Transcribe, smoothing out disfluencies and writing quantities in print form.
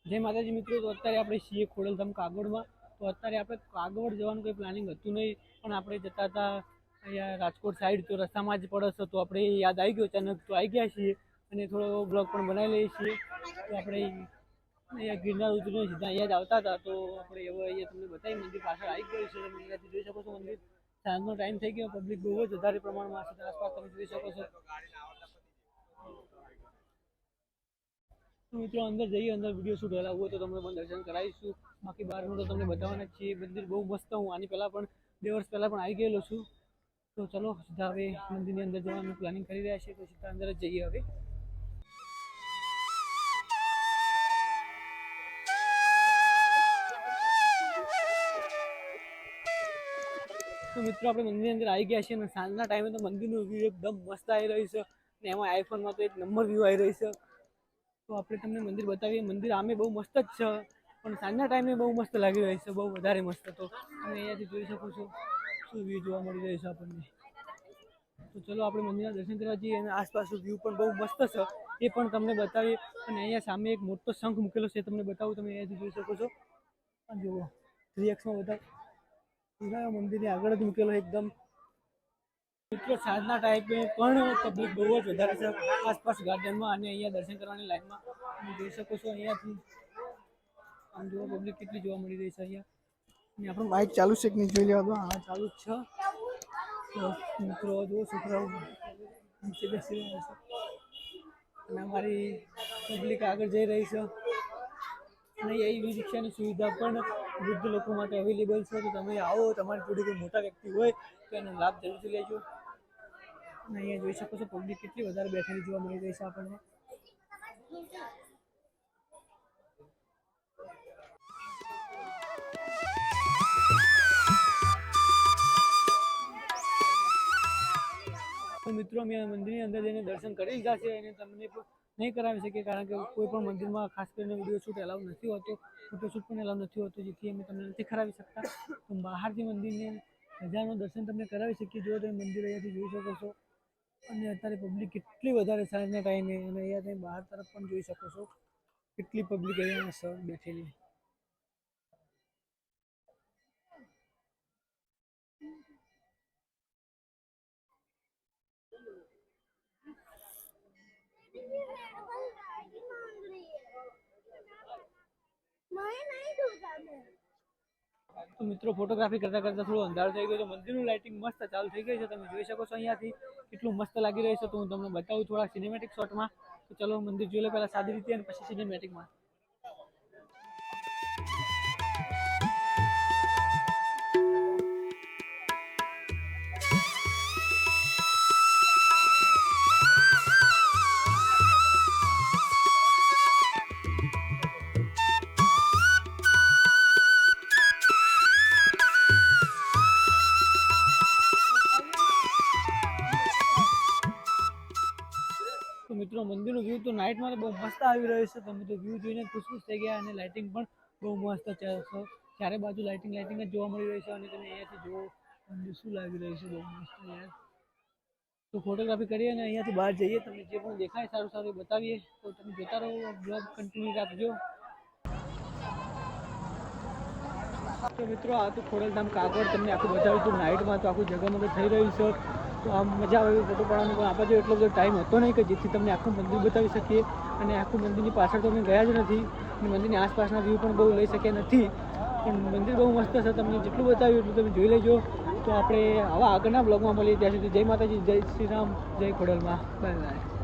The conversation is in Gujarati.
જય માતાજી મિત્રો, તો અત્યારે આપણે છીએ ખોડલધામ કાગવડમાં. તો અત્યારે આપણે કાગવડ જવાનું કંઈ પ્લાનિંગ હતું નહીં, પણ આપણે જતા હતા અહીંયા રાજકોટ સાઈડ, તો રસ્તામાં જ પડે છે. તો આપણે યાદ આવી ગયો અચાનક, તો આવી ગયા છીએ અને થોડો બ્લોગ પણ બનાવી લઈએ છીએ. તો આપણે અહીંયા ગિરનાર ઉતરીને સીધા અહીંયા જ આવતા હતા. તો આપણે હવે અહીંયા તમને બતાવી મંદિર પાછળ આવી ગયું છે. તમે અહીંયાથી જોઈ શકો છો મંદિર. સાંજનો ટાઈમ થઈ ગયો, પબ્લિક બહુ જ વધારે પ્રમાણમાં છે. આસપાસ તમે જોઈ શકો છો. મિત્રો અંદર જઈએ, અંદર વિડીયો શૂટ કરાવવું હોય તો તમને પણ દર્શન કરાવીશું. બાકી બહારનું તો તમને બતાવવાના જ છીએ. મંદિર બહુ મસ્ત, હું આની પહેલાં પણ 2 વર્ષ પહેલાં પણ આવી ગયેલો છું. તો ચલો સીધા હવે મંદિરની અંદર જવાનું પ્લાનિંગ કરી રહ્યા છીએ. તો સીધા અંદર જ જઈએ હવે. તો મિત્રો આપણે મંદિરની અંદર આવી ગયા છીએ અને સાંજના ટાઈમે તો મંદિરનું વ્યૂ એકદમ મસ્ત આવી રહ્યું છે. અને એમાં આઈફોનમાં તો 1 નંબર વ્યૂ આવી રહ્યું છે. તો આપણે તમને મંદિર બતાવીએ. મંદિર આમે બહુ મસ્ત જ છે, પણ સાંજના ટાઈમે બહુ મસ્ત લાગી રહ્યું છે, બહુ વધારે મસ્ત. તો તમે અહીંયાથી જોઈ શકો છો શું વ્યૂ જોવા મળી રહ્યું છે આપણને. તો ચલો આપણે મંદિરના દર્શન કરવા જઈએ અને આસપાસનું વ્યૂ પણ બહુ મસ્ત છે, એ પણ તમને બતાવીએ. અને અહીંયા સામે એક મોટો શંખ મૂકેલો છે, તમને બતાવું. તમે અહીંયાથી જોઈ શકો છો. જુઓ 3xમાં બતાવો. પૂરા મંદિરની આગળ જ મૂકેલો એકદમ. મિત્રો સાંજના ટાઈમે પણ પબ્લિક બહુ જ વધારે છે આસપાસ ગાર્ડનમાં અને અહીંયા દર્શન કરવાની લાઈનમાં. તમે જોઈ શકો છો અહીંયાથી. આમ જુઓ પબ્લિક કેટલી જોવા મળી રહી છે અહીંયા. અને આપણું બાઇક ચાલુ છે કે નહીં જોઈ લેવા દો. હા, ચાલુ જ છે. તો મિત્રો જુઓ છોકરાઓ નીચે બેસી રહ્યા છે અને અમારી પબ્લિક આગળ જઈ રહી છે. અને એવી રિક્ષાની સુવિધા પણ વૃદ્ધ લોકો માટે અવેલેબલ છે. તો તમે આવો, તમારી જોડે કોઈ મોટા વ્યક્તિ હોય તો એનો લાભ જરૂરથી લેજો. અને અહીંયા જોઈ શકો છો પબ્લિક કેટલી વધારે બેઠેલી જોવા મળી રહી છે આપણને. તો મિત્રો અમે મંદિરની અંદર જઈને દર્શન કરી લીધા છે અને તમને પણ નહીં કરાવી શકીએ, કારણ કે કોઈ પણ મંદિરમાં ખાસ કરીને વિડીયો શૂટ એલાઉ નથી હોતો, ફોટો શૂટ પણ એલાઉ નથી હોતો, જેથી અમે તમને નથી કરાવી શકતા. તો બહારથી મંદિરની રજાનું દર્શન તમને કરાવી શકીએ. જો તમે મંદિર અહીંયાથી જોઈ શકો છો. અને અત્યારે પબ્લિક કેટલી વધારે સાંજના ટાઈમે, અને અહીંયા તમે બહાર તરફ પણ જોઈ શકો છો કેટલી પબ્લિક અહીંયા બેઠેલી. તો મિત્રો ફોટોગ્રાફી કરતા કરતા થોડું અંધારું થઈ ગયું. તો મંદિરનું લાઇટિંગ મસ્ત ચાલુ થઈ ગઈ છે, તમે જોઈ શકો છો અહીંયાથી કેટલું મસ્ત લાગી રહ્યું છે. તો હું તમને બતાવું થોડા સિનેમેટિક શોટમાં. તો ચલો મંદિર જોઈ લો પહેલાં સાદી રીતે અને પછી સિનેમેટિકમાં. તો મિત્રો મંદિરનું વ્યૂ તો નાઇટમાં બહુ મસ્ત આવી રહ્યું છે. તમે તો વ્યૂ જોઈને ખુશ થઈ ગયા. અને લાઇટિંગ પણ બહુ મસ્ત છે, ચારે બાજુ લાઇટિંગ જ જોવા મળી રહી છે. અને તમે અહીંયાથી જુઓ મંદિર શું લાગી રહ્યું છે, બહુ મસ્ત યાર. તો ફોટોગ્રાફી કરીએ અને અહીંયાથી બહાર જઈએ. તમને જે પણ દેખાય સારું સારું બતાવીએ. તો તમે જોતા રહો, બ્લોગ કન્ટિન્યુ રાખજો. તો મિત્રો આ તો ખોડલધામ કાગવડ તમને આખું બતાવ્યું હતું નાઇટમાં. તો આખું જગમગ થઈ રહ્યું છે. તો આમ મજા આવે ફોટો પાડવાની, પણ આપણે જો એટલો બધો ટાઈમ હતો નહીં કે જેથી તમને આખું મંદિર બતાવી શકીએ. અને આખું મંદિરની પાછળ તો અમે ગયા જ નથી, અને મંદિરની આસપાસના વ્યૂ પણ બહુ લઈ શક્યા નથી. પણ મંદિર બહુ મસ્ત છે, તમને જેટલું બતાવ્યું એટલું તમે જોઈ લેજો. તો આપણે આવા આગળના બ્લોગમાં મળીએ. ત્યાં સુધી જય માતાજી, જય શ્રી રામ, જય ખોડલમાં. Bye bye.